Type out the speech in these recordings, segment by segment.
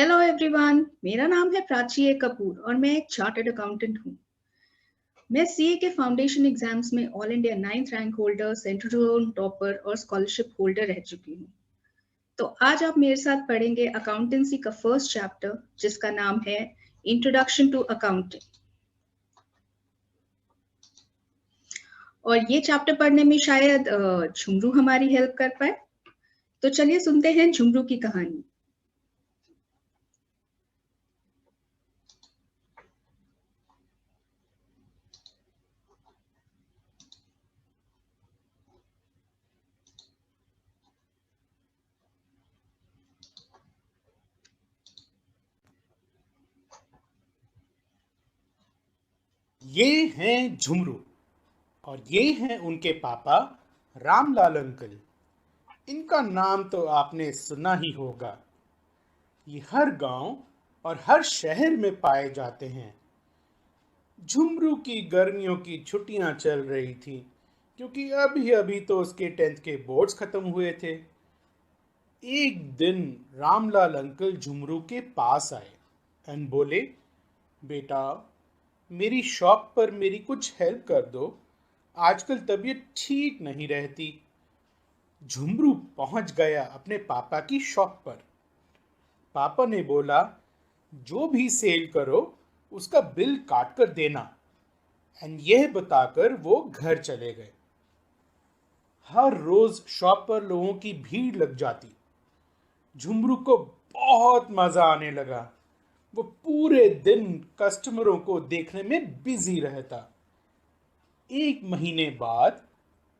Hello everyone, मेरा नाम है प्राची ए कपूर और मैं एक चार्टर्ड अकाउंटेंट हूँ। मैं सीए के फाउंडेशन एग्जाम्स में all India 9th rank holder, central zone topper और स्कॉलरशिप होल्डर रह चुकी हूँ। तो आज आप मेरे साथ पढ़ेंगे अकाउंटेंसी का फर्स्ट चैप्टर जिसका नाम है इंट्रोडक्शन टू अकाउंटिंग। और ये चैप्टर पढ़ने में शायद झुमरू हमारी हेल्प कर पाए। तो चलिए सुनते हैं झुमरू की कहानी। ये हैं झुमरू और ये हैं उनके पापा रामलाल अंकल। इनका नाम तो आपने सुना ही होगा। ये हर गांव और हर शहर में पाए जाते हैं। झुमरू की गर्मियों की छुट्टियां चल रही थी क्योंकि अभी अभी तो उसके 10th के बोर्ड्स खत्म हुए थे। एक दिन रामलाल अंकल झुमरू के पास आए एंड बोले, बेटा, मेरी शॉप पर मेरी कुछ हेल्प कर दो। आजकल तबीयत ठीक नहीं रहती। झुमरू पहुंच गया अपने पापा की शॉप पर। पापा ने बोला, जो भी सेल करो उसका बिल काट कर देना। एंड यह बताकर वो घर चले गए। हर रोज शॉप पर लोगों की भीड़ लग जाती। झुमरू को बहुत मजा आने लगा। वो पूरे दिन कस्टमरों को देखने में बिजी रहता। एक महीने बाद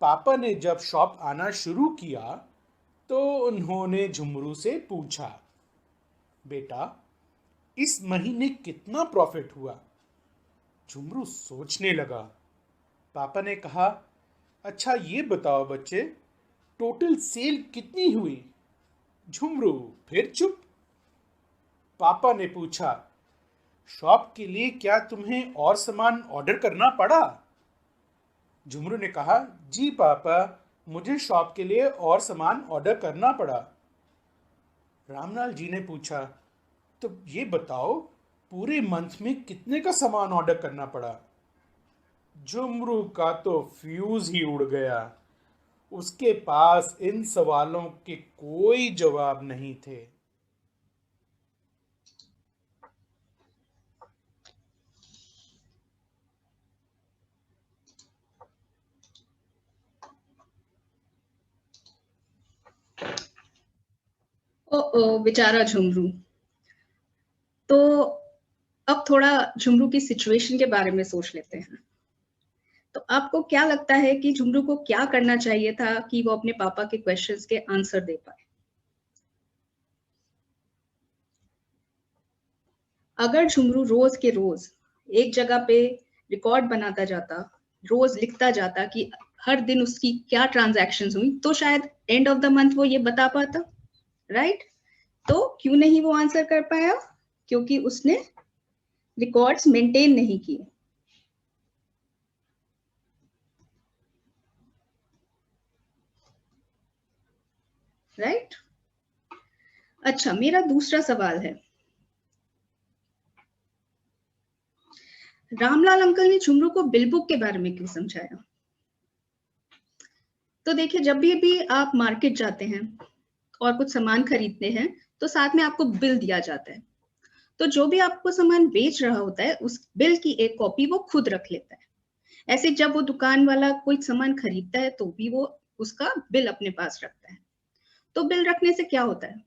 पापा ने जब शॉप आना शुरू किया तो उन्होंने झुमरू से पूछा, बेटा, इस महीने कितना प्रॉफिट हुआ? झुमरू सोचने लगा। पापा ने कहा, अच्छा ये बताओ बच्चे, टोटल सेल कितनी हुई? झुमरू फिर चुप। पापा ने पूछा, शॉप के लिए क्या तुम्हें और सामान ऑर्डर करना पड़ा? झुमरू ने कहा, जी पापा, मुझे शॉप के लिए और सामान ऑर्डर करना पड़ा। रामलाल जी ने पूछा, तो ये बताओ, पूरे मंथ में कितने का सामान ऑर्डर करना पड़ा? झुमरू का तो फ्यूज ही उड़ गया। उसके पास इन सवालों के कोई जवाब नहीं थे। ओ बेचारा झुमरू। तो अब थोड़ा झुमरू की सिचुएशन के बारे में सोच लेते हैं। तो आपको क्या लगता है कि झुमरू को क्या करना चाहिए था कि वो अपने पापा के क्वेश्चंस के आंसर दे पाए? अगर झुमरू रोज के रोज एक जगह पे रिकॉर्ड बनाता जाता, रोज लिखता जाता कि हर दिन उसकी क्या ट्रांजैक्शंस हुई, तो शायद एंड ऑफ द मंथ वो ये बता पाता, राइट? तो क्यों नहीं वो आंसर कर पाया? क्योंकि उसने रिकॉर्ड्स मेंटेन नहीं किए, राइट? अच्छा, मेरा दूसरा सवाल है, रामलाल अंकल ने झुमरू को बिल बुक के बारे में क्यों समझाया? तो देखिए, जब भी आप मार्केट जाते हैं और कुछ सामान खरीदते हैं तो साथ में आपको बिल दिया जाता है। तो जो भी आपको सामान बेच रहा होता है उस बिल की एक कॉपी वो खुद रख लेता है। ऐसे जब वो दुकान वाला कोई सामान खरीदता है तो भी वो उसका बिल अपने पास रखता है। तो बिल रखने से क्या होता है,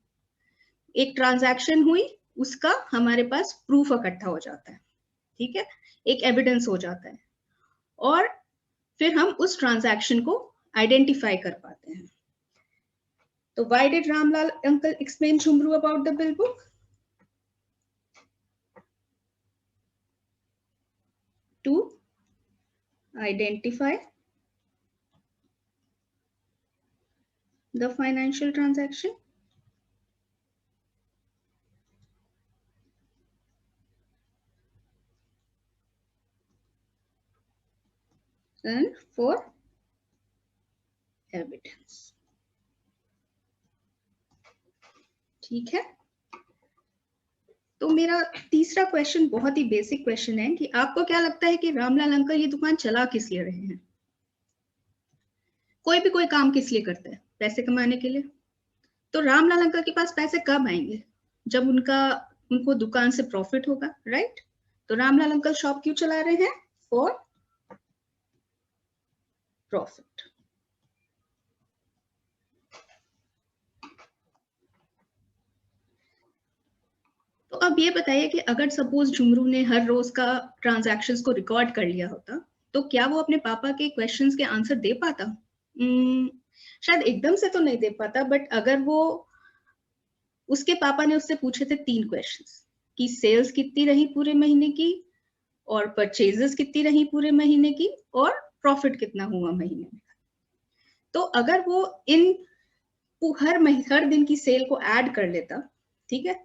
एक ट्रांजैक्शन हुई, उसका हमारे पास प्रूफ इकट्ठा हो जाता है, ठीक है, एक एविडेंस हो जाता है और फिर हम उस ट्रांजैक्शन को आइडेंटिफाई कर पाते हैं। तो why did Ramlal uncle explain Jhumru about the bill book? To identify the financial transaction and for evidence। ठीक है, तो मेरा तीसरा क्वेश्चन बहुत ही बेसिक क्वेश्चन है कि आपको क्या लगता है कि रामलाल अंकल ये दुकान चला किस लिए रहे हैं? कोई भी कोई काम किस लिए करता है? पैसे कमाने के लिए। तो रामलाल अंकल के पास पैसे कब आएंगे? जब उनको दुकान से प्रॉफिट होगा, राइट? तो रामलाल अंकल शॉप क्यों चला रहे हैं? For profit. तो अब ये बताइए कि अगर सपोज झुमरू ने हर रोज का ट्रांजैक्शंस को रिकॉर्ड कर लिया होता, तो क्या वो अपने पापा के क्वेश्चंस के आंसर दे पाता? शायद एकदम से तो नहीं दे पाता, बट अगर वो उसके पापा ने उससे पूछे थे 3 क्वेश्चंस कि सेल्स कितनी रही पूरे महीने की, और परचेजेस कितनी रही पूरे महीने की, और प्रॉफिट कितना हुआ महीने में। तो अगर वो हर दिन की सेल को ऐड कर लेता, ठीक है,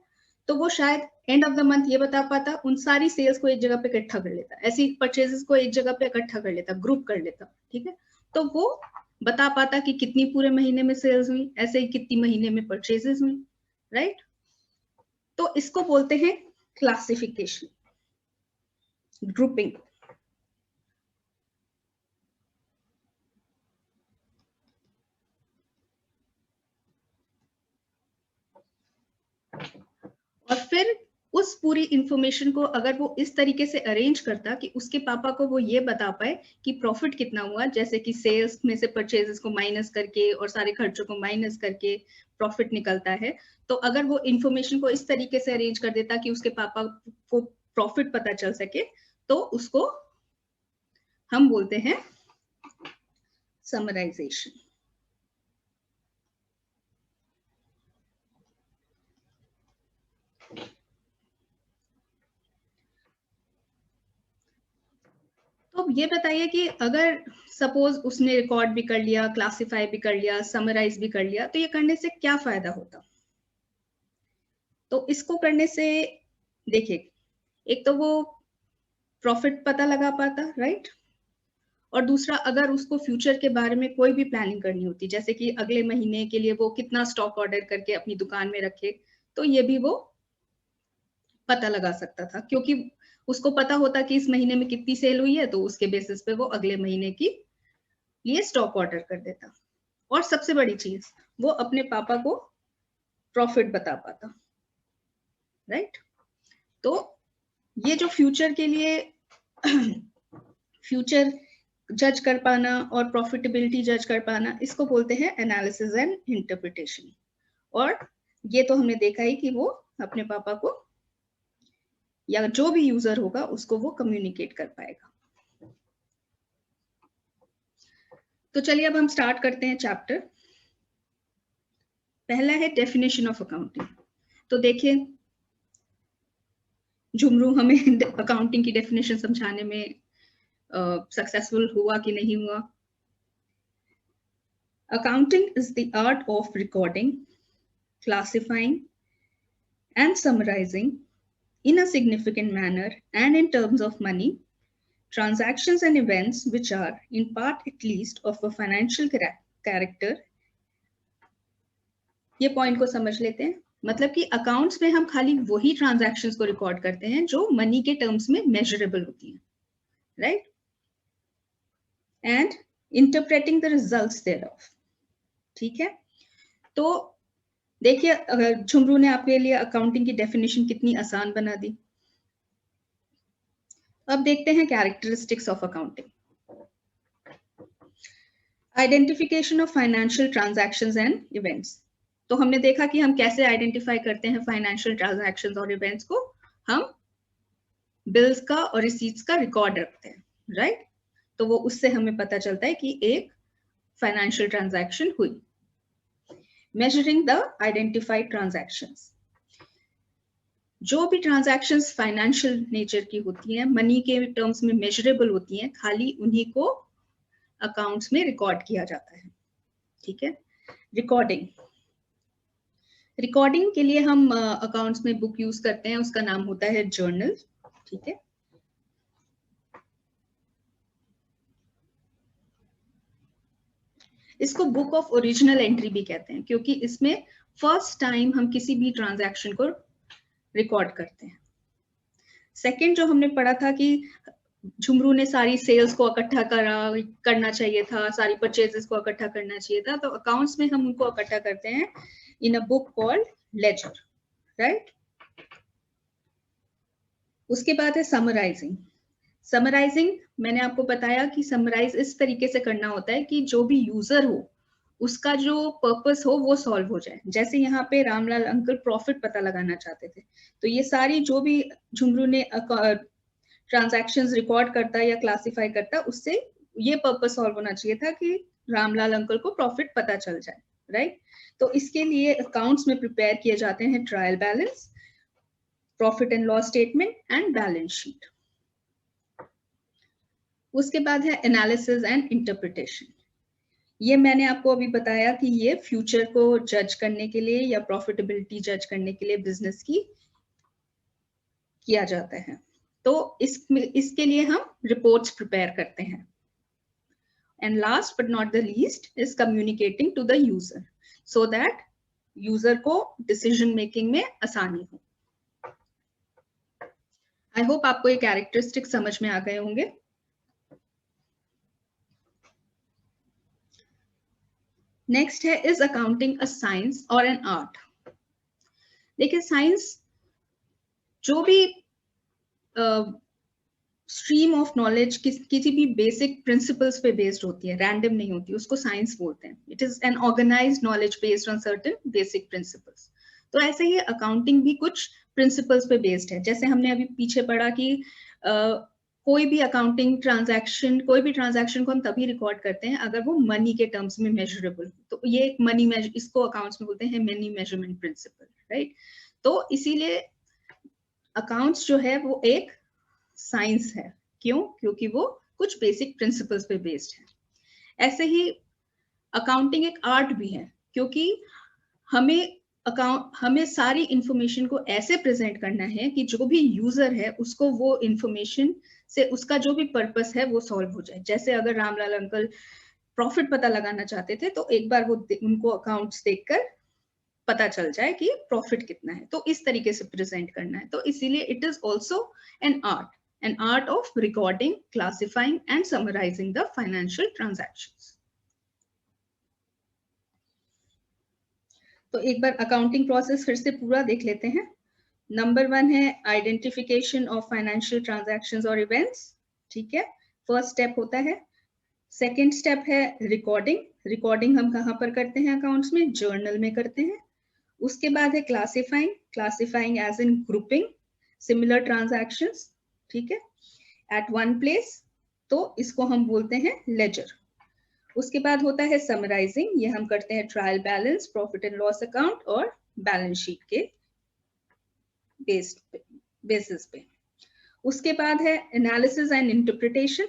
तो वो शायद एंड ऑफ द मंथ ये बता पाता, उन सारी सेल्स को एक जगह पे इकट्ठा कर लेता, ऐसी परचेजेस को एक जगह पे इकट्ठा कर लेता, ग्रुप कर लेता, ठीक है, तो वो बता पाता कि कितनी पूरे महीने में सेल्स हुई, ऐसे ही कितनी महीने में परचेजेस हुई, राइट? तो इसको बोलते हैं क्लासिफिकेशन, ग्रुपिंग। और फिर उस पूरी इंफॉर्मेशन को अगर वो इस तरीके से अरेंज करता कि उसके पापा को वो ये बता पाए कि प्रॉफिट कितना हुआ, जैसे कि सेल्स में से परचेजेस को माइनस करके और सारे खर्चों को माइनस करके प्रॉफिट निकलता है, तो अगर वो इंफॉर्मेशन को इस तरीके से अरेंज कर देता कि उसके पापा को प्रॉफिट पता चल सके, तो उसको हम बोलते हैं समराइजेशन। तो ये बताइए कि अगर सपोज उसने रिकॉर्ड भी कर लिया, क्लासिफाई भी कर लिया, समराइज भी कर लिया, तो ये करने से क्या फायदा होता? तो इसको करने से देखिए, एक तो वो प्रॉफिट पता लगा पाता, राइट? और दूसरा, अगर उसको फ्यूचर के बारे में कोई भी प्लानिंग करनी होती, जैसे कि अगले महीने के लिए वो कितना स्टॉक ऑर्डर करके अपनी दुकान में रखे, तो ये भी वो पता लगा सकता था, क्योंकि उसको पता होता कि इस महीने में कितनी सेल हुई है, तो उसके बेसिस पे वो अगले महीने की लिए स्टॉक ऑर्डर कर देता। और सबसे बड़ी चीज, वो अपने पापा को प्रॉफिट बता पाता, राइट? तो ये जो फ्यूचर के लिए फ्यूचर जज कर पाना और प्रॉफिटेबिलिटी जज कर पाना, इसको बोलते हैं एनालिसिस एंड इंटरप्रिटेशन। और ये तो हमने देखा ही कि वो अपने पापा को या जो भी यूजर होगा उसको वो कम्युनिकेट कर पाएगा। तो चलिए अब हम स्टार्ट करते हैं चैप्टर। पहला है डेफिनेशन ऑफ अकाउंटिंग। तो देखिए, झुमरू हमें अकाउंटिंग की डेफिनेशन समझाने में सक्सेसफुल हुआ कि नहीं हुआ। Accounting is the art of recording, classifying and summarizing in a significant manner and in terms of money transactions and events which are in part at least of a financial character। ये point को समझ लेते हैं। मतलब कि accounts में हम खाली वही ट्रांजैक्शंस को रिकॉर्ड करते हैं जो मनी के टर्म्स में मेजरेबल होती हैं, right? And interpreting the results thereof, ठीक है? तो देखिए, अगर झुमरू ने आपके लिए अकाउंटिंग की डेफिनेशन कितनी आसान बना दी। अब देखते हैं characteristics of accounting. Identification of financial transactions and events. तो हमने देखा कि हम कैसे आइडेंटिफाई करते हैं फाइनेंशियल ट्रांजैक्शंस और इवेंट्स को। हम बिल्स का और रिसीट्स का रिकॉर्ड रखते हैं, राइट? तो वो उससे हमें पता चलता है कि एक फाइनेंशियल ट्रांजैक्शन हुई। Measuring the identified transactions. जो भी ट्रांजैक्शंस फाइनेंशियल नेचर की होती हैं, मनी के टर्म्स में मेजरेबल होती हैं, खाली उन्हीं को अकाउंट्स में रिकॉर्ड किया जाता है, ठीक है? रिकॉर्डिंग। रिकॉर्डिंग के लिए हम अकाउंट्स में बुक यूज करते हैं, उसका नाम होता है जर्नल, ठीक है? इसको बुक ऑफ ओरिजिनल एंट्री भी कहते हैं, क्योंकि इसमें फर्स्ट टाइम हम किसी भी ट्रांजैक्शन को रिकॉर्ड करते हैं। सेकंड जो हमने पढ़ा था कि झुमरू ने सारी सेल्स को इकट्ठा करना चाहिए था, सारी परचेजेस को इकट्ठा करना चाहिए था, तो अकाउंट्स में हम उनको इकट्ठा करते हैं in a book called ledger, right. उसके बाद है समराइजिंग। समराइजिंग मैंने आपको बताया कि समराइज इस तरीके से करना होता है कि जो भी यूजर हो उसका जो पर्पस हो वो सॉल्व हो जाए। जैसे यहाँ पे रामलाल अंकल प्रॉफिट पता लगाना चाहते थे, तो ये सारी जो भी झुमरू ने ट्रांजैक्शंस रिकॉर्ड करता या क्लासिफाई करता, उससे ये पर्पस सॉल्व होना चाहिए था कि रामलाल अंकल को प्रॉफिट पता चल जाए, राइट। तो इसके लिए अकाउंट्स में प्रिपेयर किए जाते हैं trial balance, profit and loss statement and balance sheet. उसके बाद है एनालिसिस एंड इंटरप्रिटेशन। ये मैंने आपको अभी बताया कि ये फ्यूचर को जज करने के लिए या प्रॉफिटेबिलिटी जज करने के लिए बिजनेस की किया जाता है। तो इसके लिए हम रिपोर्ट्स प्रिपेयर करते हैं। And last but not the least is communicating to the user so that user को डिसीजन मेकिंग में आसानी हो। आई होप आपको ये कैरेक्टरिस्टिक समझ में आ गए होंगे। नेक्स्ट है, इज अकाउंटिंग अ साइंस और एन आर्ट। देखिए, साइंस जो भी स्ट्रीम ऑफ नॉलेज किसी भी बेसिक प्रिंसिपल्स पे बेस्ड होती है, रैंडम नहीं होती, उसको साइंस बोलते हैं। It is an organised knowledge based on certain basic principles. तो ऐसे ही अकाउंटिंग भी कुछ प्रिंसिपल्स पे बेस्ड है। जैसे हमने अभी पीछे पढ़ा कि कोई भी अकाउंटिंग ट्रांजैक्शन, कोई भी ट्रांजैक्शन को हम तभी रिकॉर्ड करते हैं अगर वो मनी के टर्म्स में मेजरेबल हो। तो ये एक मनी इसको अकाउंट्स में बोलते हैं मनी मेजरमेंट प्रिंसिपल, राइट। तो इसीलिए अकाउंट्स जो है वो एक साइंस है। क्यों? क्योंकि वो कुछ बेसिक प्रिंसिपल्स पे बेस्ड है। ऐसे ही अकाउंटिंग एक आर्ट भी है, क्योंकि हमें सारी इंफॉर्मेशन को ऐसे प्रेजेंट करना है कि जो भी यूजर है उसको वो इंफॉर्मेशन से उसका जो भी पर्पस है वो सॉल्व हो जाए। जैसे अगर रामलाल अंकल प्रॉफिट पता लगाना चाहते थे, तो एक बार वो उनको अकाउंट्स देखकर पता चल जाए कि प्रॉफिट कितना है। तो इस तरीके से प्रेजेंट करना है। तो इसीलिए it is also an art of recording, classifying and summarising the financial transactions. तो एक बार अकाउंटिंग प्रोसेस फिर से पूरा देख लेते हैं। नंबर 1 है आइडेंटिफिकेशन ऑफ फाइनेंशियल ट्रांजैक्शंस और इवेंट्स, ठीक है, फर्स्ट स्टेप होता है। सेकेंड स्टेप है रिकॉर्डिंग हम कहाँ पर करते हैं अकाउंट्स में? जर्नल में करते हैं। उसके बाद है classifying as in grouping similar transactions, ठीक है, एट वन प्लेस, तो इसको हम बोलते हैं लेजर। उसके बाद होता है समराइजिंग, ये हम करते हैं trial balance, profit and loss account और बैलेंस शीट के बेसिस पे। उसके बाद है एनालिसिस एंड इंटरप्रिटेशन,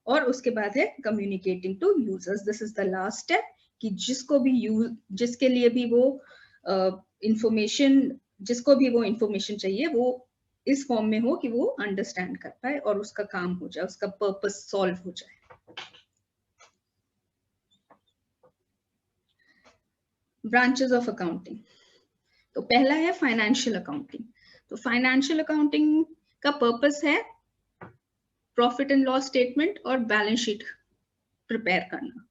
और उसके बाद है communicating to users. This is the last step, कि जिसके लिए भी वो जिसको भी वो इंफॉर्मेशन चाहिए वो इस फॉर्म में हो कि वो अंडरस्टैंड कर पाए और उसका काम हो जाए, उसका पर्पस सॉल्व हो जाए। Branches of accounting. तो पहला है फाइनेंशियल अकाउंटिंग। तो फाइनेंशियल अकाउंटिंग का पर्पस है प्रॉफिट एंड लॉस स्टेटमेंट और बैलेंस शीट प्रिपेयर करना,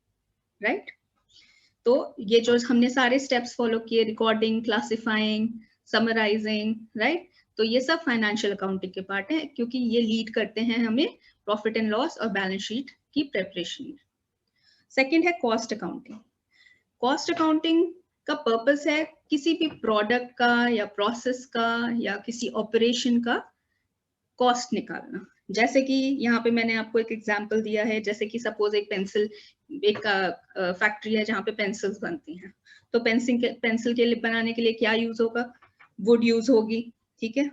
राइट। तो ये जो हमने सारे स्टेप्स फॉलो किए, रिकॉर्डिंग, क्लासिफाइंग, समराइजिंग, राइट, तो ये सब फाइनेंशियल अकाउंटिंग के पार्ट है, क्योंकि ये लीड करते हैं हमें प्रॉफिट एंड लॉस और बैलेंस शीट की प्रिपरेशन में। सेकेंड है कॉस्ट अकाउंटिंग। कॉस्ट अकाउंटिंग का पर्पस है किसी भी प्रोडक्ट का या प्रोसेस का या किसी ऑपरेशन का कॉस्ट निकालना। जैसे कि यहाँ पे मैंने आपको एक एग्जांपल दिया है, जैसे कि सपोज एक फैक्ट्री है जहाँ पे पेंसिल्स बनती हैं। तो पेंसिल के लिए बनाने के लिए क्या यूज होगा? वुड यूज होगी, ठीक है,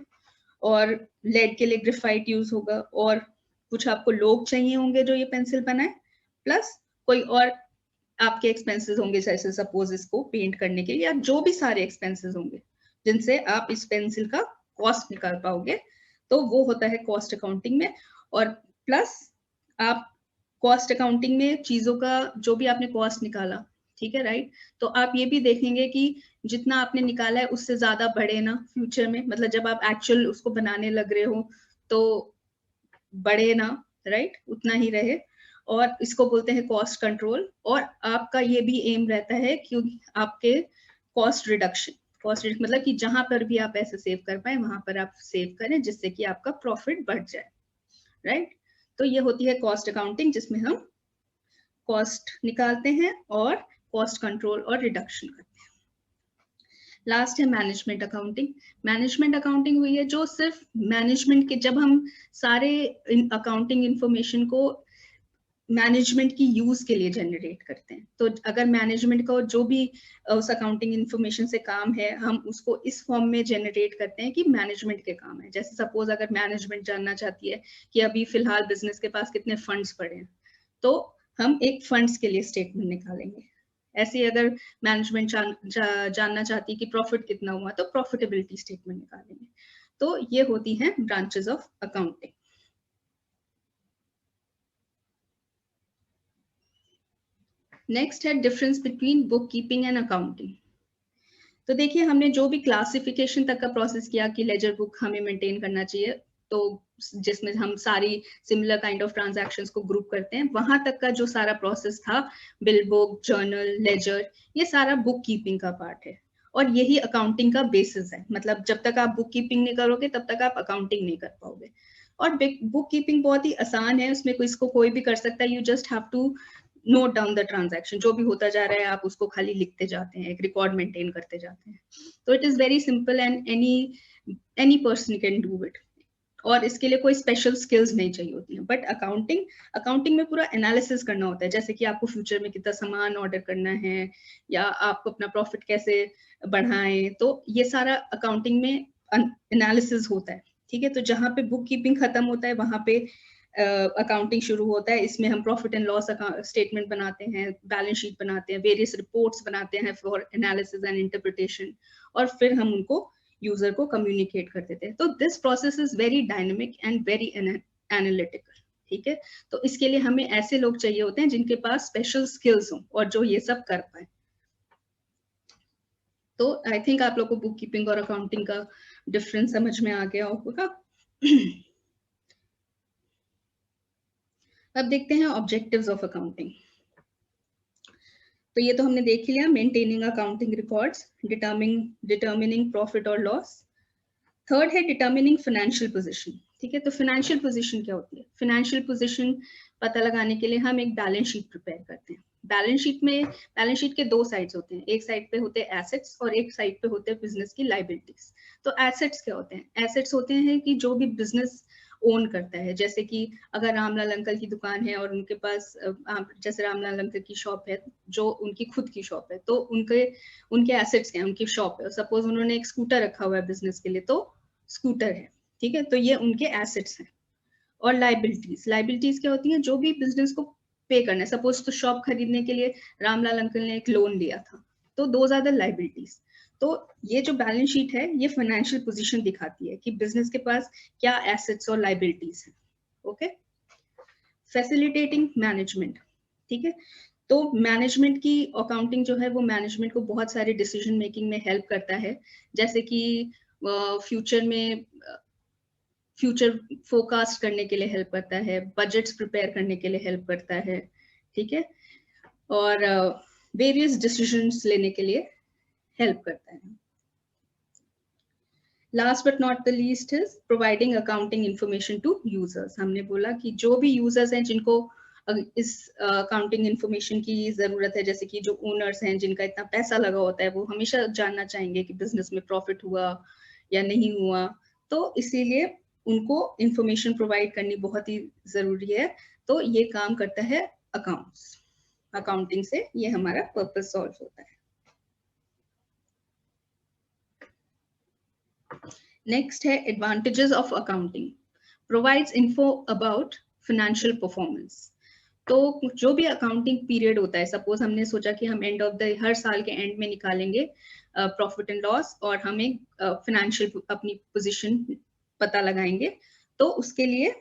और लेड के लिए ग्रेफाइट यूज होगा, और कुछ आपको लोग चाहिए होंगे जो ये पेंसिल बनाए, प्लस कोई और आपके एक्सपेंसेस होंगे, जैसे सपोज इसको पेंट करने के लिए, या जो भी सारे एक्सपेंसेस होंगे जिनसे आप इस पेंसिल का कॉस्ट निकाल पाओगे, तो वो होता है कॉस्ट अकाउंटिंग में। और प्लस आप कॉस्ट अकाउंटिंग में चीजों का जो भी आपने कॉस्ट निकाला, ठीक है, राइट। तो आप ये भी देखेंगे कि जितना आपने निकाला है उससे ज्यादा बढ़े ना फ्यूचर में, मतलब जब आप एक्चुअल उसको बनाने लग रहे हो तो बढ़े ना, राइट, उतना ही रहे। और इसको बोलते हैं कॉस्ट कंट्रोल। और आपका ये भी एम रहता है क्योंकि आपके कॉस्ट रिडक्शन, मतलब कि जहां पर भी आप ऐसे सेव कर पाए वहां पर आप सेव करें जिससे कि आपका प्रॉफिट बढ़ जाए, राइट। तो ये होती है कॉस्ट अकाउंटिंग, जिसमें हम कॉस्ट निकालते हैं और कॉस्ट कंट्रोल और रिडक्शन करते हैं। लास्ट है मैनेजमेंट अकाउंटिंग। मैनेजमेंट अकाउंटिंग हुई है जो सिर्फ मैनेजमेंट के, जब हम सारे अकाउंटिंग इंफॉर्मेशन को मैनेजमेंट की यूज के लिए जनरेट करते हैं। तो अगर मैनेजमेंट का जो भी उस अकाउंटिंग इंफॉर्मेशन से काम है, हम उसको इस फॉर्म में जनरेट करते हैं कि मैनेजमेंट के काम है। जैसे सपोज अगर मैनेजमेंट जानना चाहती है कि अभी फिलहाल बिजनेस के पास कितने फंड्स पड़े हैं, तो हम एक फंड्स के लिए स्टेटमेंट निकालेंगे। ऐसे ही अगर मैनेजमेंट जानना चाहती है कि प्रॉफिट कितना हुआ, तो प्रॉफिटेबिलिटी स्टेटमेंट निकालेंगे। तो ये होती हैं ब्रांचेस ऑफ अकाउंटिंग। नेक्स्ट है difference between book keeping and accounting. तो देखिए, हमने जो भी क्लासिफिकेशन तक का प्रोसेस किया कि लेजर बुक हमें मेंटेन करना चाहिए, तो जिसमें हम सारी सिमिलर काइंड ऑफ ट्रांजैक्शंस को ग्रुप करते हैं, वहां तक का जो सारा प्रोसेस था, बिल बुक, जर्नल, लेजर, ये सारा बुक कीपिंग का पार्ट है। और यही अकाउंटिंग का बेसिस है। मतलब जब तक आप बुक कीपिंग नहीं करोगे तब तक आप अकाउंटिंग नहीं कर पाओगे। और बुक कीपिंग बहुत ही आसान है, उसमें इसको कोई भी कर सकता है। You just have to note down the transaction, जो भी होता जा रहा है आप उसको खाली लिखते जाते हैं, एक रिकॉर्ड मेंटेन करते जाते हैं। तो it is very simple and any person can do it. और इसके लिए कोई स्पेशल स्किल्स नहीं चाहिए होती हैं। बट अकाउंटिंग में पूरा एनालिसिस करना होता है, जैसे कि आपको फ्यूचर में कितना सामान ऑर्डर करना है या आपको अपना प्रॉफिट कैसे बढ़ाएं, तो ये सारा अकाउंटिंग में एनालिसिस होता है। ठीक है, तो जहाँ पे बुक कीपिंग खत्म होता है वहां पे अकाउंटिंग शुरू होता है। इसमें हम प्रॉफिट एंड लॉस स्टेटमेंट बनाते हैं, बैलेंस शीट बनाते हैं, वेरियस रिपोर्ट्स बनाते हैं फॉर एनालिसिस एंड इंटरप्रिटेशन, और फिर हम उनको यूजर को कम्युनिकेट कर देते हैं। तो this process is very dynamic and very analytical. ठीक है, तो इसके लिए हमें ऐसे लोग चाहिए होते हैं जिनके पास स्पेशल स्किल्स हों और जो ये सब कर पाए। तो आई थिंक आप लोग को बुक कीपिंग और अकाउंटिंग का डिफरेंस समझ में आ गया होगा। अब देखते हैं ऑब्जेक्टिव्स ऑफ अकाउंटिंग। तो ये तो हमने देख ही लिया, maintaining accounting records, determining profit और लॉस। थर्ड है डिटर्मिनिंग फाइनेंशियल पोजीशन। ठीक है, तो फाइनेंशियल पोजीशन क्या होती है? फाइनेंशियल पोजीशन पता लगाने के लिए हम एक बैलेंस शीट प्रिपेयर करते हैं। बैलेंस शीट के दो साइड्स होते हैं, एक साइड पे होते हैं एसेट्स और एक साइड पे होते हैं बिजनेस की लाइबिलिटीज। तो एसेट्स क्या होते हैं? एसेट्स होते हैं कि जो भी बिजनेस ओन करता है। जैसे कि अगर रामलाल अंकल की दुकान है और उनके पास जैसे रामलाल अंकल की शॉप है, जो उनकी खुद की शॉप है, तो उनके एसेट्स क्या है? उनकी शॉप है। सपोज उन्होंने एक स्कूटर रखा हुआ है बिजनेस के लिए, तो स्कूटर है। ठीक है, तो ये उनके एसेट्स हैं। और लाइबिलिटीज क्या होती हैं? जो भी बिजनेस को पे करना है। सपोज तो शॉप खरीदने के लिए रामलाल अंकल ने एक लोन लिया था, तो दोज आर द लाइबिलिटीज। तो ये जो बैलेंस शीट है ये फाइनेंशियल पोजीशन दिखाती है कि बिजनेस के पास क्या एसेट्स और लाइबिलिटीज है। Okay, facilitating management. ठीक है, तो मैनेजमेंट की अकाउंटिंग जो है वो मैनेजमेंट को बहुत सारे डिसीजन मेकिंग में हेल्प करता है। जैसे कि फ्यूचर फोरकास्ट करने के लिए हेल्प करता है, बजट्स प्रिपेयर करने के लिए हेल्प करता है। ठीक है, और वेरियस डिसीजंस लेने के लिए हेल्प करता है। Last but not the least is providing accounting information to users. हमने बोला कि जो भी यूजर्स हैं जिनको इस अकाउंटिंग इंफॉर्मेशन की जरूरत है, जैसे कि जो ओनर्स हैं जिनका इतना पैसा लगा होता है, वो हमेशा जानना चाहेंगे कि बिजनेस में प्रॉफिट हुआ या नहीं हुआ। तो इसीलिए उनको इंफॉर्मेशन प्रोवाइड करनी बहुत ही जरूरी है। तो ये काम करता है अकाउंटिंग से ये हमारा पर्पस सॉल्व होता है। नेक्स्ट है advantages of accounting. Provides info about financial performance. तो जो भी अकाउंटिंग पीरियड होता है, सपोज हमने सोचा कि हम एंड ऑफ द हर साल के एंड में निकालेंगे प्रॉफिट एंड लॉस और हमें फाइनेंशियल अपनी पोजीशन पता लगाएंगे। तो उसके लिए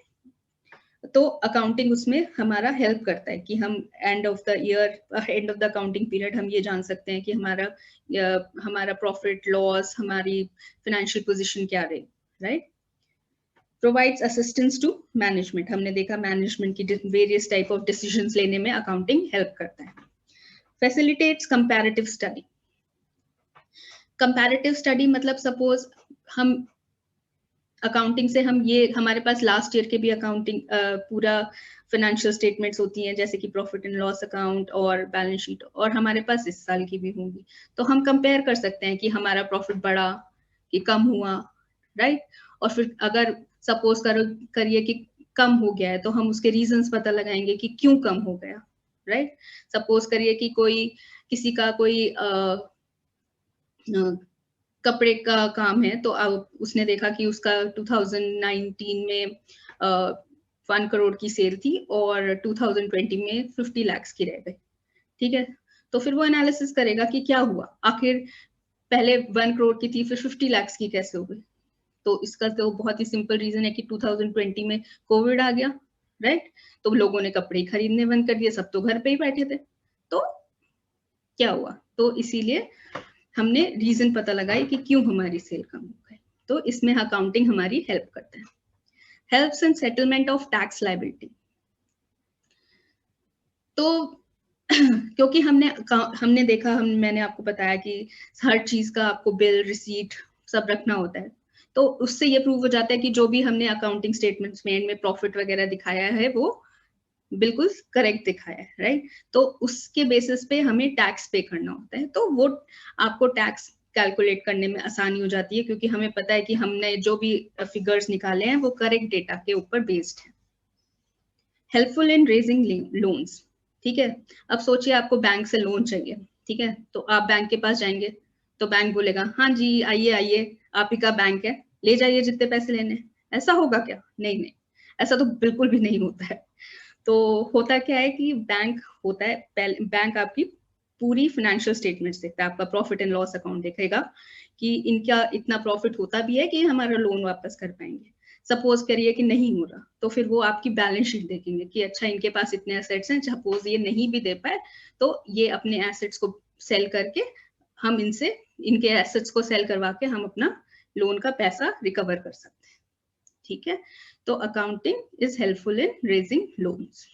तो अकाउंटिंग उसमें हमारा हेल्प करता है कि हम end of the year, end of the accounting period हम ये जान सकते हैं कि हमारा प्रॉफिट लॉस, हमारी फाइनेंशियल पोजीशन क्या रही, right. Provides assistance to management, हमने देखा मैनेजमेंट की वेरियस टाइप ऑफ डिसीजंस लेने में अकाउंटिंग हेल्प करता है। Facilitates comparative study. Comparative study मतलब सपोज हम अकाउंटिंग से हम ये, हमारे पास लास्ट ईयर के भी अकाउंटिंग पूरा फाइनेंशियल स्टेटमेंट्स होती हैं, जैसे कि प्रॉफिट एंड लॉस अकाउंट और बैलेंस शीट, और हमारे पास इस साल की भी होंगी। तो हम कंपेयर कर सकते हैं कि हमारा प्रॉफिट बढ़ा कि कम हुआ, राइट। और फिर अगर सपोज करिए कि कम हो गया है, तो हम उसके रीजंस पता लगाएंगे कि क्यों कम हो गया, राइट। सपोज करिए कि किसी का कोई कपड़े का काम है, तो उसने देखा कि उसका 2019 में 1 करोड़ की सेल थी और 2020 में 50 लाख की रह गई, ठीक है। तो फिर वो एनालिसिस करेगा कि क्या हुआ, आखिर पहले 1 करोड़ की थी, फिर 50 लाख की कैसे हो गई। तो इसका तो बहुत ही सिंपल रीजन है कि 2020 में कोविड आ गया, राइट। तो लोगों ने कपड़े खरीदने बंद कर दिए, सब तो घर पे ही बैठे थे, तो क्या हुआ। तो इसीलिए हमने रीजन पता लगाई कि क्यों हमारी सेल कम हो गई। तो इसमें अकाउंटिंग हमारी हेल्प करता है। Helps in settlement of tax liability. तो क्योंकि हमने देखा, मैंने आपको बताया कि हर चीज का आपको बिल, रिसीट सब रखना होता है। तो उससे ये प्रूव हो जाता है कि जो भी हमने अकाउंटिंग स्टेटमेंट्स में प्रॉफिट वगैरह दिखाया है वो बिल्कुल करेक्ट दिखाया है, राइट। तो उसके बेसिस पे हमें टैक्स पे करना होता है। तो वो आपको टैक्स कैलकुलेट करने में आसानी हो जाती है, क्योंकि हमें पता है कि हमने जो भी फिगर्स निकाले हैं वो करेक्ट डेटा के ऊपर बेस्ड है। हेल्पफुल इन रेजिंग लोन्स, ठीक है। अब सोचिए आपको बैंक से लोन चाहिए, ठीक है। तो आप बैंक के पास जाएंगे, तो बैंक बोलेगा हाँ जी आइए आइए, आप ही का बैंक है, ले जाइए जितने पैसे लेने। ऐसा होगा क्या? नहीं नहीं, ऐसा तो बिल्कुल भी नहीं होता है। तो होता क्या है कि बैंक होता है, बैंक आपकी पूरी फाइनेंशियल स्टेटमेंट्स देखता है, आपका प्रॉफिट एंड लॉस अकाउंट देखेगा कि इनका इतना प्रॉफिट होता भी है कि हमारा लोन वापस कर पाएंगे। सपोज करिए कि नहीं हो रहा, तो फिर वो आपकी बैलेंस शीट देखेंगे कि अच्छा इनके पास इतने एसेट्स हैं, सपोज ये नहीं भी दे पाए तो ये अपने एसेट्स को सेल करके हम इनके एसेट्स को सेल करवा के हम अपना लोन का पैसा रिकवर कर सकते हैं, ठीक है। तो accounting is helpful in raising loans.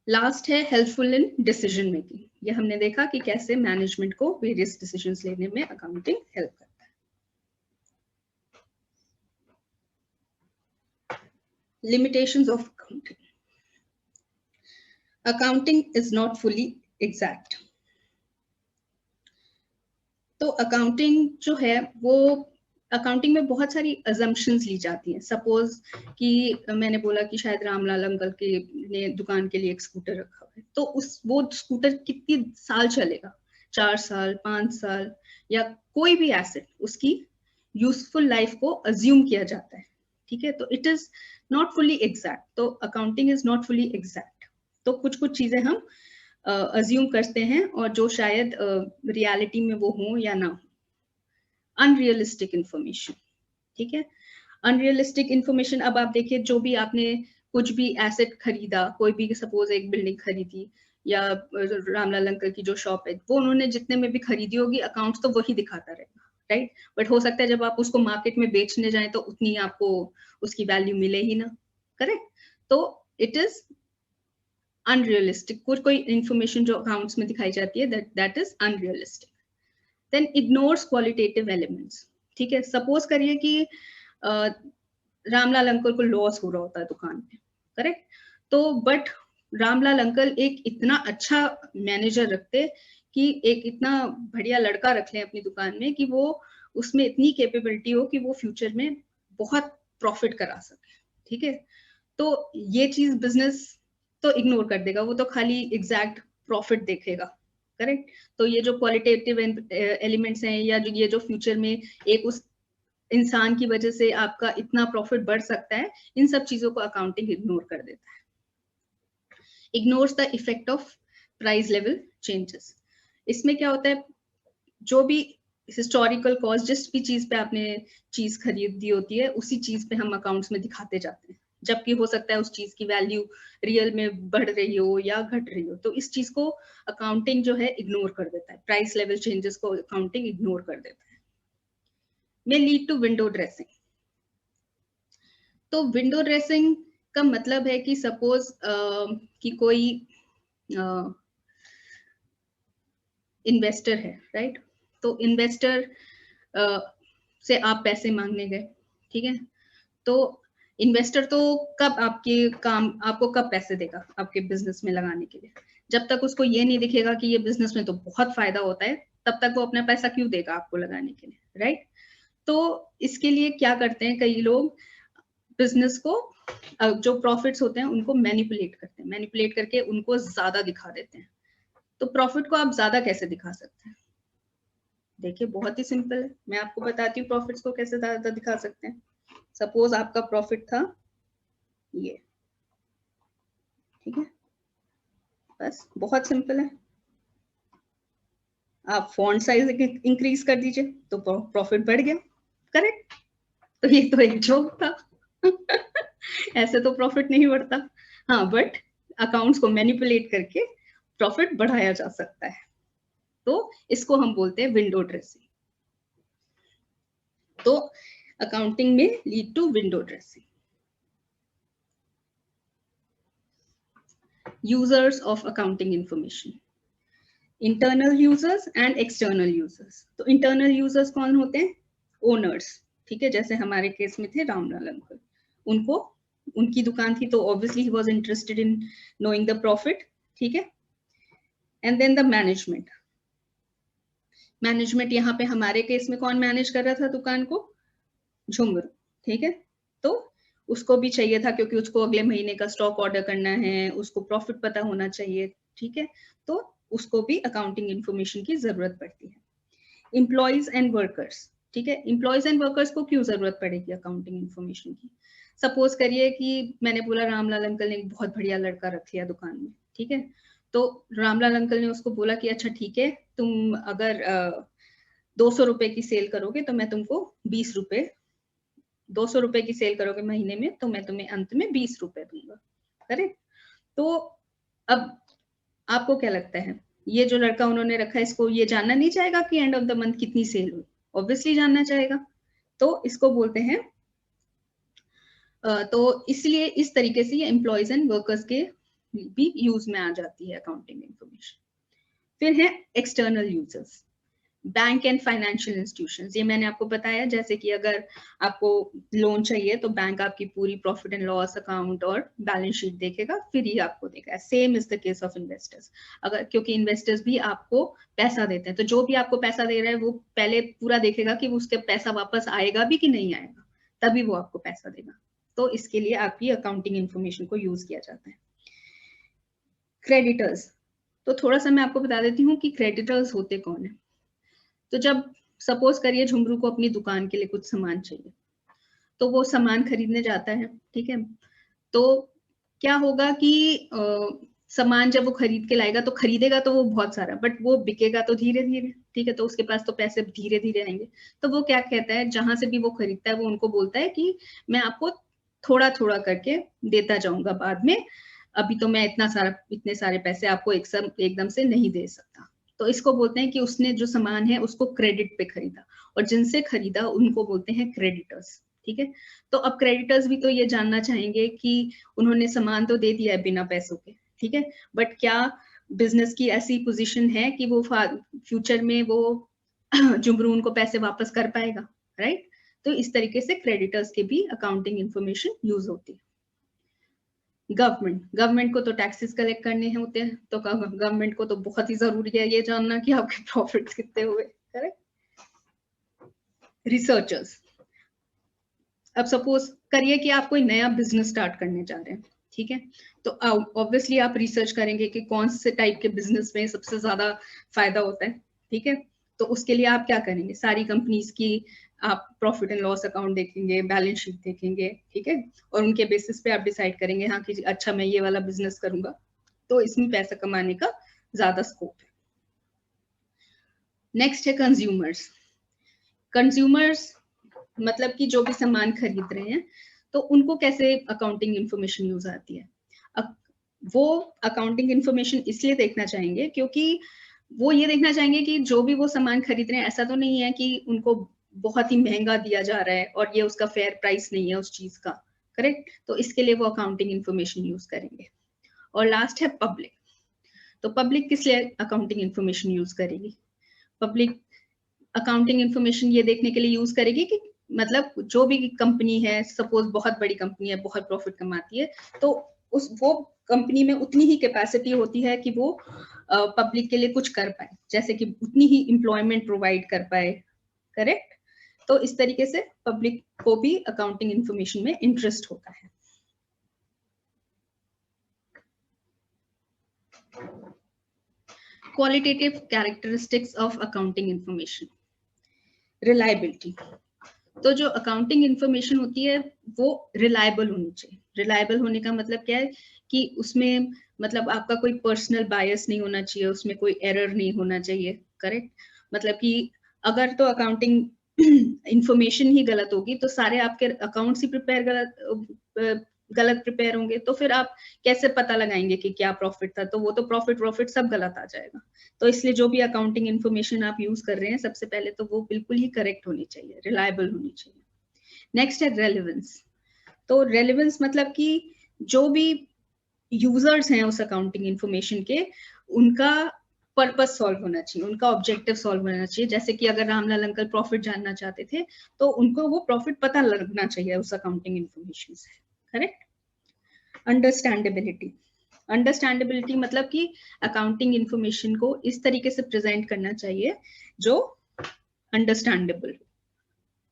Last है हेल्पफुल इन डिसीजन मेकिंग। ये हमने देखा कि कैसे मैनेजमेंट को वेरियस डिसीजंस लेने में अकाउंटिंग हेल्प करता है। Limitations of accounting. Accounting is not fully exact. तो अकाउंटिंग जो है वो, अकाउंटिंग में बहुत सारी अजम्पशंस ली जाती हैं। सपोज कि मैंने बोला कि शायद रामलाल अंकल के ने दुकान के लिए एक स्कूटर रखा है, तो वो स्कूटर कितनी साल चलेगा, 4 साल, 5 साल, या कोई भी एसेट उसकी यूजफुल लाइफ को अज्यूम किया जाता है, ठीक है। तो it is not fully exact. तो accounting is not fully exact. तो कुछ कुछ चीजें हम अज्यूम करते हैं और जो शायद रियलिटी में वो हो या ना हो। अनरियलिस्टिक इंफॉर्मेशन, ठीक है। अनरियलिस्टिक इंफॉर्मेशन, अब आप देखिए जो भी आपने कुछ भी एसेट खरीदा, कोई भी सपोज एक बिल्डिंग खरीदी या रामलाल अंकल की जो शॉप है, वो उन्होंने जितने में भी खरीदी होगी अकाउंट्स तो वही दिखाता रहेगा, राइट। बट हो सकता है जब आप उसको मार्केट में बेचने जाए तो उतनी आपको उसकी वैल्यू मिले ही ना, करेक्ट। तो इट इज अनरियलिस्टिक। कोई इंफॉर्मेशन जो अकाउंट्स में दिखाई जाती है that is unrealistic. Then ignores qualitative elements, ठीक है। सपोज करिए कि रामलाल अंकल को लॉस हो रहा होता है दुकान में, करेक्ट। तो बट रामलाल अंकल एक इतना अच्छा मैनेजर रखते कि एक इतना बढ़िया लड़का रख लें अपनी दुकान में कि वो उसमें इतनी कैपेबिलिटी हो कि वो फ्यूचर में बहुत प्रॉफिट करा सके, ठीक है। तो ये चीज बिजनेस तो इग्नोर कर देगा, वो तो खाली एग्जैक्ट प्रॉफिट देखेगा, करेक्ट। तो ये जो क्वालिटेटिव एलिमेंट्स हैं या ये जो फ्यूचर में एक उस इंसान की वजह से आपका इतना प्रॉफिट बढ़ सकता है, इन सब चीजों को अकाउंटिंग इग्नोर कर देता है। Ignores the effect of price level changes. इसमें क्या होता है, जो भी हिस्टोरिकल कॉस्ट, जिस भी चीज पे आपने चीज खरीदी होती है उसी चीज पे हम अकाउंट्स में दिखाते जाते हैं। जबकि हो सकता है उस चीज की वैल्यू रियल में बढ़ रही हो या घट रही हो। तो इस चीज को अकाउंटिंग जो है इग्नोर कर देता है, प्राइस लेवल चेंजेस को अकाउंटिंग इग्नोर कर देता है। May lead to window dressing. तो विंडो ड्रेसिंग का मतलब है कि सपोज कि कोई इन्वेस्टर है, राइट। तो इन्वेस्टर से आप पैसे मांगने गए, ठीक है। तो इन्वेस्टर तो कब आपको कब पैसे देगा आपके बिजनेस में लगाने के लिए? जब तक उसको ये नहीं दिखेगा कि ये बिजनेस में तो बहुत फायदा होता है, तब तक वो अपना पैसा क्यों देगा आपको लगाने के लिए, राइट। तो इसके लिए क्या करते हैं कई लोग, बिजनेस को जो प्रॉफिट्स होते हैं उनको मैनिपुलेट करते हैं, मैनिपुलेट करके उनको ज्यादा दिखा देते हैं। तो प्रॉफिट को आप ज्यादा कैसे दिखा सकते हैं? देखिए बहुत ही सिंपल है, मैं आपको बताती हूँ प्रॉफिट्स को कैसे ज्यादा दिखा सकते हैं। सपोज आपका प्रॉफिट था ये, ठीक है, बस बहुत सिंपल है। आप फॉन्ट साइज इंक्रीज कर दीजिए तो प्रॉफिट बढ़ गया, करेक्ट। तो ये तो एक जोक था। ऐसे तो प्रॉफिट नहीं बढ़ता। हाँ, बट अकाउंट्स को मैनिपुलेट करके प्रॉफिट बढ़ाया जा सकता है। तो इसको हम बोलते हैं विंडो ड्रेसिंग। तो अकाउंटिंग में lead to window dressing. Users of accounting information, internal users and external users. तो इंटरनल यूजर्स कौन होते हैं? ओनर्स, ठीक है। जैसे हमारे केस में थे रामलाल अंकल, उनको उनकी दुकान थी तो obviously he was interested in knowing the profit, ठीक है। And then the management. Management यहाँ पे हमारे केस में कौन मैनेज कर रहा था दुकान को? झुमरू, ठीक है। तो उसको भी चाहिए था क्योंकि उसको अगले महीने का स्टॉक ऑर्डर करना है, उसको प्रॉफिट पता होना चाहिए, ठीक है। तो उसको भी अकाउंटिंग इंफॉर्मेशन की जरूरत पड़ती है। एम्प्लॉयज एंड वर्कर्स, ठीक है। एम्प्लॉयज एंड वर्कर्स को क्यों जरूरत पड़ेगी अकाउंटिंग इंफॉर्मेशन की? सपोज करिए कि मैंने बोला रामलाल अंकल ने एक बहुत बढ़िया लड़का रख लिया दुकान में, ठीक है। तो रामलाल अंकल ने उसको बोला कि अच्छा ठीक है, तुम अगर 200 रुपए की सेल करोगे तो मैं तुमको 20 रुपए, 200 रुपए की सेल करोगे महीने में तो मैं तुम्हें अंत में 20 रुपए दूंगा, करेक्ट। तो अब आपको क्या लगता है, ये जो लड़का उन्होंने रखा है इसको ये जानना नहीं चाहेगा कि एंड ऑफ द मंथ कितनी सेल हुई? ऑब्वियसली जानना चाहेगा। तो इसको बोलते हैं तो इसलिए इस तरीके से ये एम्प्लॉयज एंड वर्कर्स के भी यूज में आ जाती है अकाउंटिंग इंफॉर्मेशन। फिर है external users, bank and financial institutions. ये मैंने आपको बताया, जैसे कि अगर आपको लोन चाहिए तो बैंक आपकी पूरी प्रॉफिट एंड लॉस अकाउंट और बैलेंस शीट देखेगा, फिर ही आपको देगा। Same is the case of investors. अगर क्योंकि इन्वेस्टर्स भी आपको पैसा देते हैं, तो जो भी आपको पैसा दे रहा है वो पहले पूरा देखेगा कि उसके पैसा वापस आएगा भी कि नहीं आएगा, तभी वो आपको पैसा देगा। तो इसके लिए आपकी अकाउंटिंग इंफॉर्मेशन को यूज किया जाता है। क्रेडिटर्स, तो थोड़ा सा मैं आपको बता देती हूँ कि क्रेडिटर्स होते कौन है। तो जब सपोज करिए झुमरू को अपनी दुकान के लिए कुछ सामान चाहिए, तो वो सामान खरीदने जाता है, ठीक है। तो क्या होगा कि सामान जब वो खरीद के लाएगा तो खरीदेगा तो वो बहुत सारा, बट वो बिकेगा तो धीरे धीरे, ठीक है। तो उसके पास तो पैसे धीरे धीरे आएंगे। तो वो क्या कहता है, जहां से भी वो खरीदता है वो उनको बोलता है कि मैं आपको थोड़ा थोड़ा करके देता जाऊंगा बाद में, अभी तो मैं इतने सारे पैसे आपको एकदम से नहीं दे सकता। तो इसको बोलते हैं कि उसने जो सामान है उसको क्रेडिट पे खरीदा, और जिनसे खरीदा उनको बोलते हैं क्रेडिटर्स, ठीक है। तो अब क्रेडिटर्स भी तो ये जानना चाहेंगे कि उन्होंने सामान तो दे दिया है बिना पैसों के, ठीक है, बट क्या बिजनेस की ऐसी पोजीशन है कि वो फ्यूचर में वो जुमरू उनको पैसे वापस कर पाएगा, राइट। तो इस तरीके से क्रेडिटर्स के भी अकाउंटिंग इंफॉर्मेशन यूज होती है। गवर्नमेंट को तो टैक्सेस कलेक्ट करने होते हैं, तो गवर्नमेंट को तो बहुत ही जरूरी है ये जानना कि आपके प्रॉफिट्स कितने हुए, करेक्ट। रिसर्चर्स, अब सपोज करिए कि आप कोई नया बिजनेस स्टार्ट करने जा रहे हैं, ठीक है। तो ऑब्वियसली आप रिसर्च करेंगे कि कौन से टाइप के बिजनेस में सबसे ज्यादा फायदा होता है, ठीक है। तो उसके लिए आप क्या करेंगे, सारी कंपनीज की आप प्रॉफिट एंड लॉस अकाउंट देखेंगे, बैलेंस शीट देखेंगे, ठीक है, और उनके बेसिस पे आप डिसाइड करेंगे हाँ कि अच्छा मैं ये वाला बिजनेस करूंगा, तो इसमें पैसा कमाने का ज्यादा स्कोप है। नेक्स्ट है कंज्यूमर्स। कंज्यूमर्स मतलब कि जो भी सामान खरीद रहे हैं, तो उनको कैसे अकाउंटिंग इंफॉर्मेशन यूज आती है? वो अकाउंटिंग इंफॉर्मेशन इसलिए देखना चाहेंगे क्योंकि वो ये देखना चाहेंगे कि जो भी वो सामान खरीद रहे हैं, ऐसा तो नहीं है कि उनको बहुत ही महंगा दिया जा रहा है और ये उसका फेयर प्राइस नहीं है उस चीज का, करेक्ट? तो इसके लिए वो अकाउंटिंग इंफॉर्मेशन यूज करेंगे। और लास्ट है पब्लिक। तो पब्लिक किस लिए अकाउंटिंग इंफॉर्मेशन यूज करेगी? पब्लिक अकाउंटिंग इंफॉर्मेशन ये देखने के लिए यूज करेगी कि मतलब जो भी कंपनी है, सपोज बहुत बड़ी कंपनी है, बहुत प्रॉफिट कमाती है, तो वो कंपनी में उतनी ही कैपेसिटी होती है कि वो पब्लिक के लिए कुछ कर पाए, जैसे कि उतनी ही एम्प्लॉयमेंट प्रोवाइड कर पाए, करेक्ट? तो इस तरीके से पब्लिक को भी अकाउंटिंग इंफॉर्मेशन में इंटरेस्ट होता है। Qualitative characteristics of accounting information. Reliability. तो जो अकाउंटिंग इंफॉर्मेशन होती है वो रिलायबल होनी चाहिए। रिलायबल होने का मतलब क्या है कि उसमें मतलब आपका कोई पर्सनल बायस नहीं होना चाहिए, उसमें कोई एरर नहीं होना चाहिए, करेक्ट? मतलब कि अगर तो अकाउंटिंग इंफॉर्मेशन ही गलत होगी तो सारे आपके अकाउंट्स ही गलत प्रिपेयर होंगे, तो फिर आप कैसे पता लगाएंगे कि क्या प्रॉफिट था? तो वो तो प्रॉफिट सब गलत आ जाएगा। तो इसलिए जो भी अकाउंटिंग इंफॉर्मेशन आप यूज कर रहे हैं, सबसे पहले तो वो बिल्कुल ही करेक्ट होनी चाहिए, रिलायबल होनी चाहिए। नेक्स्ट है रेलेवेंस। तो रेलेवेंस मतलब कि जो भी यूजर्स हैं उस अकाउंटिंग इंफॉर्मेशन के, उनका पर्पस सॉल्व होना चाहिए, उनका ऑब्जेक्टिव सॉल्व होना चाहिए। जैसे कि अगर रामलाल अंकल प्रॉफिट जानना चाहते थे तो उनको वो प्रॉफिट पता लगना चाहिए उस अकाउंटिंग इंफॉर्मेशन से, करेक्ट? अंडरस्टैंडेबिलिटी। अंडरस्टैंडेबिलिटी मतलब कि अकाउंटिंग इंफॉर्मेशन को इस तरीके से प्रेजेंट करना चाहिए जो अंडरस्टैंडेबल,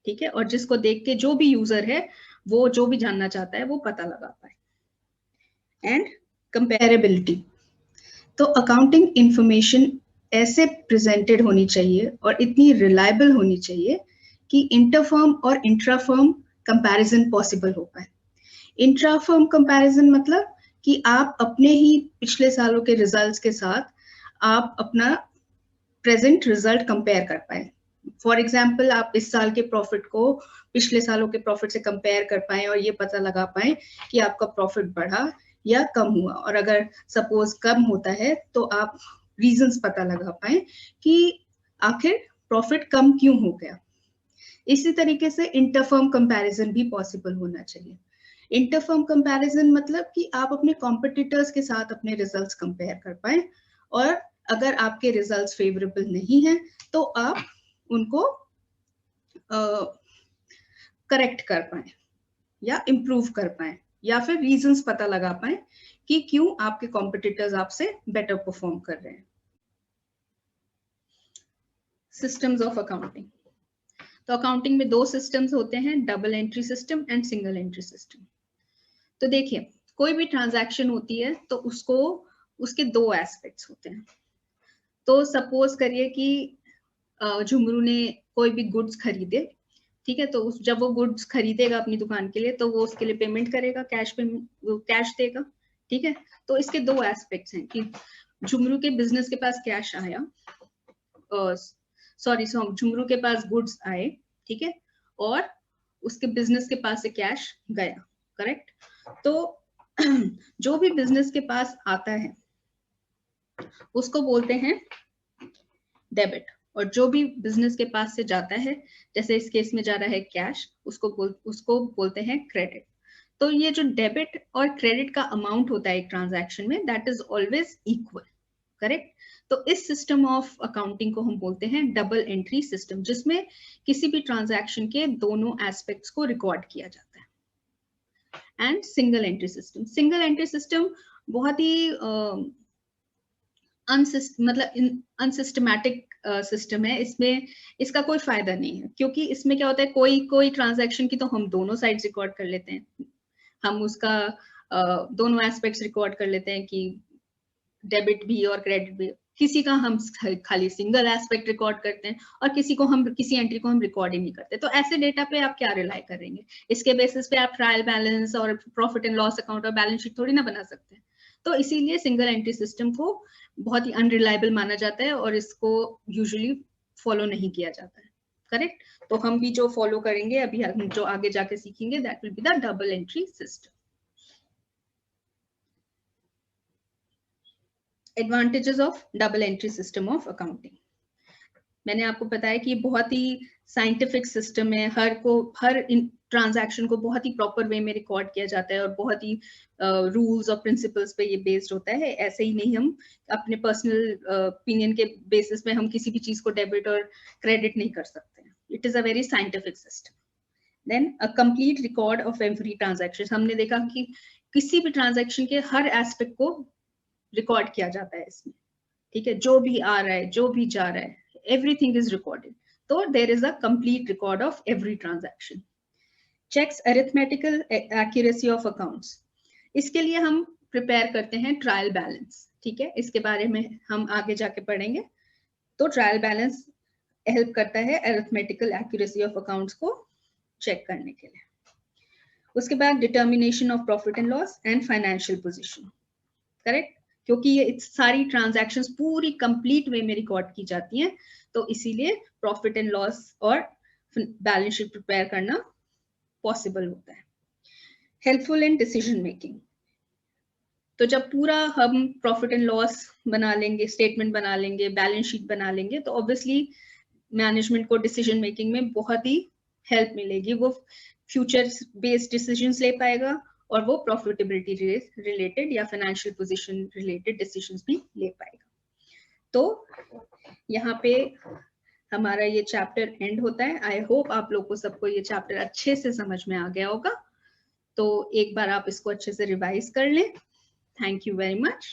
ठीक है, और जिसको देख के जो भी यूजर है वो जो भी जानना चाहता है वो पता लगा पाए। And comparability. तो अकाउंटिंग इंफॉर्मेशन ऐसे प्रेजेंटेड होनी चाहिए और इतनी रिलायबल होनी चाहिए कि इंटरफर्म और इंट्राफर्म कंपैरिजन पॉसिबल हो पाए। इंट्राफर्म कंपैरिजन मतलब कि आप अपने ही पिछले सालों के रिजल्ट्स के साथ आप अपना प्रेजेंट रिजल्ट कंपेयर कर पाए। फॉर एग्जाम्पल, आप इस साल के प्रॉफिट को पिछले सालों के प्रॉफिट से कंपेयर कर पाए और ये पता लगा पाए कि आपका प्रॉफिट बढ़ा या कम हुआ, और अगर सपोज कम होता है तो आप रीजंस पता लगा पाए कि आखिर प्रॉफिट कम क्यों हो गया। इसी तरीके से इंटरफर्म कंपैरिजन भी पॉसिबल होना चाहिए। इंटरफर्म कंपैरिजन मतलब कि आप अपने कॉम्पिटिटर्स के साथ अपने रिजल्ट्स कंपेयर कर पाए, और अगर आपके रिजल्ट्स फेवरेबल नहीं है तो आप उनको करेक्ट कर पाए या इम्प्रूव कर पाए, या फिर रीजंस पता लगा पाए कि क्यों आपके कॉम्पिटिटर्स आपसे बेटर परफॉर्म कर रहे हैं। Systems of accounting. तो अकाउंटिंग में दो सिस्टम्स होते हैं, double entry system and single entry system. तो देखिए, कोई भी ट्रांजैक्शन होती है तो उसको उसके दो एस्पेक्ट्स होते हैं। तो सपोज करिए कि झुमरू ने कोई भी गुड्स खरीदे, ठीक है, तो जब वो गुड्स खरीदेगा अपनी दुकान के लिए तो वो उसके लिए पेमेंट करेगा, कैश देगा, ठीक है। तो इसके दो एस्पेक्ट्स हैं कि झुमरू के बिजनेस के पास कैश आया, झुमरू के पास गुड्स आए, ठीक है, और उसके बिजनेस के पास से कैश गया, करेक्ट? तो जो भी बिजनेस के पास आता है उसको बोलते हैं डेबिट, और जो भी बिजनेस के पास से जाता है, जैसे इस केस में जा रहा है कैश, उसको बोलते हैं क्रेडिट। तो ये जो डेबिट और क्रेडिट का अमाउंट होता है एक ट्रांजैक्शन में, that is always equal, correct? तो इस सिस्टम ऑफ अकाउंटिंग को हम बोलते हैं डबल एंट्री सिस्टम, जिसमें किसी भी ट्रांजैक्शन के दोनों एस्पेक्ट्स को रिकॉर्ड किया जाता है। And single entry system. Single entry system बहुत ही मतलब अनसिस्टमैटिक सिस्टम है। इसमें इसका कोई फायदा नहीं है, क्योंकि इसमें क्या होता है, कोई ट्रांजैक्शन की तो हम दोनों साइड्स रिकॉर्ड कर लेते हैं, हम उसका दोनों एस्पेक्ट्स रिकॉर्ड कर लेते हैं कि डेबिट भी और क्रेडिट भी। किसी का हम खाली सिंगल एस्पेक्ट रिकॉर्ड करते हैं और किसी एंट्री को हम रिकॉर्ड ही नहीं करते। तो ऐसे डेटा पे आप क्या रिलाई करेंगे? इसके बेसिस पे आप ट्रायल बैलेंस और प्रॉफिट एंड लॉस अकाउंट और बैलेंस शीट थोड़ी ना बना सकते हैं। तो इसीलिए सिंगल एंट्री सिस्टम को बहुत ही अनरिलायबल माना जाता है और इसको यूजुअली फॉलो नहीं किया जाता है, करेक्ट। तो हम भी जो फॉलो करेंगे अभी, हम जो आगे जाके सीखेंगे, that will be the double entry system. Advantages of double entry system of accounting. मैंने आपको बताया कि बहुत ही साइंटिफिक सिस्टम है, हर ट्रांजैक्शन को बहुत ही प्रॉपर वे में रिकॉर्ड किया जाता है और बहुत ही रूल्स और प्रिंसिपल्स पे ये बेस्ड होता है। ऐसे ही नहीं हम अपने पर्सनल ओपिनियन के बेसिस में हम किसी भी चीज को डेबिट और क्रेडिट नहीं कर सकते। It is a very scientific system. Then a complete record of every transaction. हमने देखा कि किसी भी ट्रांजैक्शन के हर एस्पेक्ट को रिकॉर्ड किया जाता है इसमें, ठीक है। जो भी आ रहा है, जो भी जा रहा है, everything is recorded. So there is a complete record of every transaction. Checks arithmetical accuracy of accounts. इसके लिए हम प्रिपेयर करते हैं ट्रायल बैलेंस, ठीक है। इसके बारे में हम आगे जाके पढ़ेंगे। तो ट्रायल बैलेंस हेल्प करता है अरिथमेटिकल एक्यूरेसी ऑफ अकाउंट्स को चेक करने के लिए। उसके बाद determination of profit and loss and financial position, correct. क्योंकि ये सारी ट्रांजैक्शंस पूरी कंप्लीट वे में रिकॉर्ड की जाती हैं, तो इसीलिए प्रॉफिट एंड लॉस और बैलेंस शीट प्रिपेयर करना पॉसिबल होता है। Helpful in decision making. तो जब पूरा हम प्रॉफिट एंड लॉस बना लेंगे, स्टेटमेंट बना लेंगे, बैलेंस शीट बना लेंगे, तो ऑब्वियसली मैनेजमेंट को डिसीजन मेकिंग में बहुत ही हेल्प मिलेगी। वो फ्यूचर बेस्ड डिसीजंस ले पाएगा और वो प्रॉफिटेबिलिटी रिलेटेड या फाइनेंशियल पोजीशन रिलेटेड डिसीजंस भी ले पाएगा। तो यहाँ पे हमारा ये चैप्टर एंड होता है। आई होप आप लोग को सबको ये चैप्टर अच्छे से समझ में आ गया होगा। तो एक बार आप इसको अच्छे से रिवाइज कर लें। Thank you very much.